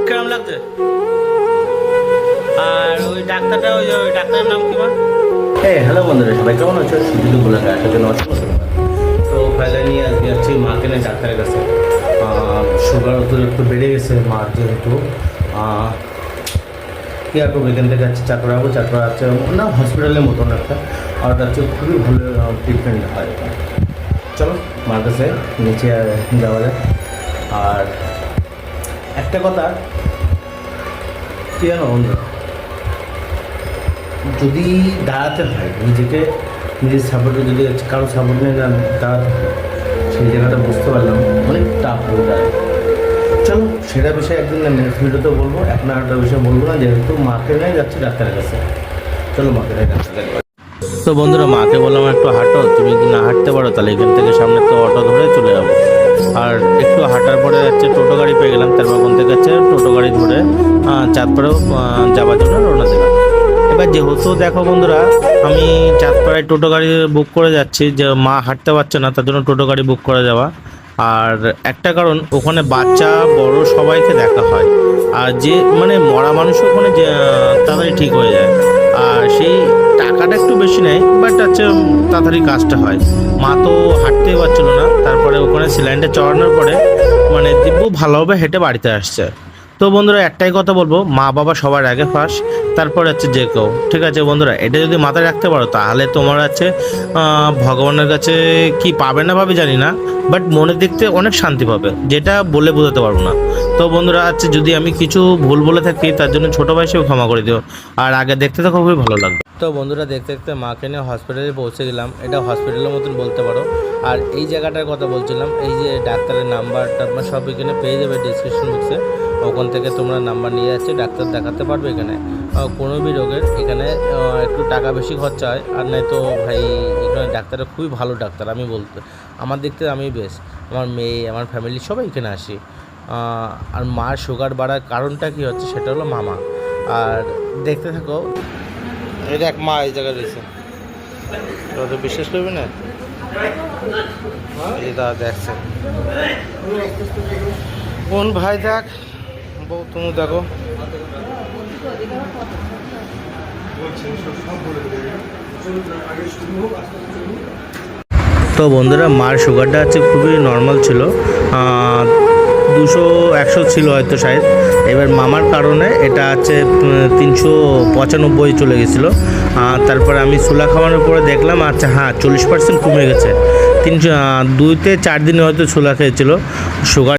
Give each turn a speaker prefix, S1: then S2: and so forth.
S1: কেমন লাগছে? আর ওই ডাক্তারটা ওই ডাক্তারের নাম কি?
S2: হ্যালো বন্ধুরা, সবাই কেমন আছো? সুবিধু বলে আসার জন্য তো ফাইলে নিয়ে আজকে যাচ্ছি মাকে নিয়ে ডাক্তারের কাছে। সুগার একটু বেড়ে গেছে মার, যেহেতু কি আর করবো, এখান থেকে যাচ্ছি চাকরা আছে না হসপিটালের মতন একটা, আর হচ্ছে খুবই ভালো ট্রিটমেন্ট হয়। চলো মার কাছে নিচে যাওয়া যায়। আর একটা কথা কি জানো বন্ধু, যদি দাঁড়াতে হয় নিজের সাপোর্টে, যদি কারো সাপোর্ট নিয়ে দাঁড়াতে হয়, সেই জায়গাটা বুঝতে পারলাম অনেক টাফ হয়ে যায়। চলো সেটা বিষয়ে একদিন নেক্সট ভিডিওতে বলবো, এখন আর একটা বিষয় বলবো না, যেহেতু মাকে নিয়ে যাচ্ছি ডাক্তারের কাছে। চলো মাকে নিয়ে ডাক্তারের কাছে।
S1: তো বন্ধুরা, মাকে বললাম একটু হাঁটো, তুমি যদি না হাঁটতে পারো তাহলে এখান থেকে সামনে তো অটো ধরে চলে যাবো। আর একটু হাঁটার পরে যাচ্ছে টোটো গাড়ি পেয়ে গেলাম, তারপর ওখান থেকে যাচ্ছে টোটো গাড়ি ধরে চাঁদপাড়াও যাওয়ার জন্য রওনা দিলাম। এবার যেহেতু দেখো বন্ধুরা, আমি চাঁদপাড়ায় টোটো গাড়ি বুক করে যাচ্ছি, যে মা হাঁটতে পারছে না তার জন্য টোটো গাড়ি বুক করে যাওয়া। আর একটা কারণ, ওখানে বাচ্চা বড় সবাইকে দেখা হয়, আর যে মানে মরা মানুষ ওখানে যে তাড়াতাড়ি ঠিক হয়ে যায়। আর সেই টাকাটা একটু বেশি নেয়, বাট হচ্ছে তাড়াতাড়ি কাজটা হয়। মা তো হাঁটতেই পারছিল না, তারপরে ওখানে সিলাইনটা চড়ানোর পরে মানে দিব্য ভালোভাবে হেঁটে বাড়িতে আসছে। তো বন্ধুরা, একটাই কথা বলবো, মা বাবা সবার আগে ফার্স্ট, তারপরে হচ্ছে যে কেউ। ঠিক আছে বন্ধুরা, এটা যদি মাথায় রাখতে পারো তাহলে তোমার আছে ভগবানের কাছে কি পাবে না পাবে জানি না, বাট মনের দিক থেকে অনেক শান্তি পাবে, যেটা বলে বোঝাতে পারবো না। তো বন্ধুরা, আছে যদি আমি কিছু ভুল বলে থাকি তার জন্য ছোটো ভাই হিসেবে ক্ষমা করে দিও। আর আগে দেখতে তো খুবই ভালো লাগবে। তো বন্ধুরা, দেখতে দেখতে মাকে নিয়ে হসপিটালে পৌঁছে গেলাম। এটা হসপিটালের মতন বলতে পারো। আর এই জায়গাটার কথা বলছিলাম, এই যে ডাক্তারের নাম্বারটা সব এখানে পেয়ে যাবে ডিসক্রিপশন বক্সে, ওখান থেকে তোমরা নাম্বার নিয়ে যাচ্ছে ডাক্তার দেখাতে পারবে। এখানে কোনো বি রোগের এখানে একটু টাকা বেশি খরচা হয়, আর নাই তো ভাই এখানে ডাক্তাররা খুবই ভালো ডাক্তার। আমি বলতে আমার দিক থেকে আমি বেশ, আমার মেয়ে আমার ফ্যামিলি সবাই এখানে আসি। আর মার সুগার বাড়ার কারণটা কি হচ্ছে সেটা হলো মামা। আর দেখতে থাকো, এই দেখ মা এই জায়গায় রয়েছে, তো তো বিশ্বাস করবি না, এই দাদা দেখছে কোন ভাই, দেখ বউ তুমি দেখো। তো বন্ধুরা, মার সুগারটা হচ্ছে খুবই নর্মাল ছিল, 200-100 ছিল হয়তো শায়দ। এবার মামার কারণে এটা হচ্ছে 395 চলে গেছিলো। তারপরে আমি সুলা খাওয়ানোর পরে দেখলাম আচ্ছা হ্যাঁ 40% কমে গেছে। 2-4 দিনে হয়তো সুলা খেয়েছিল। সুগার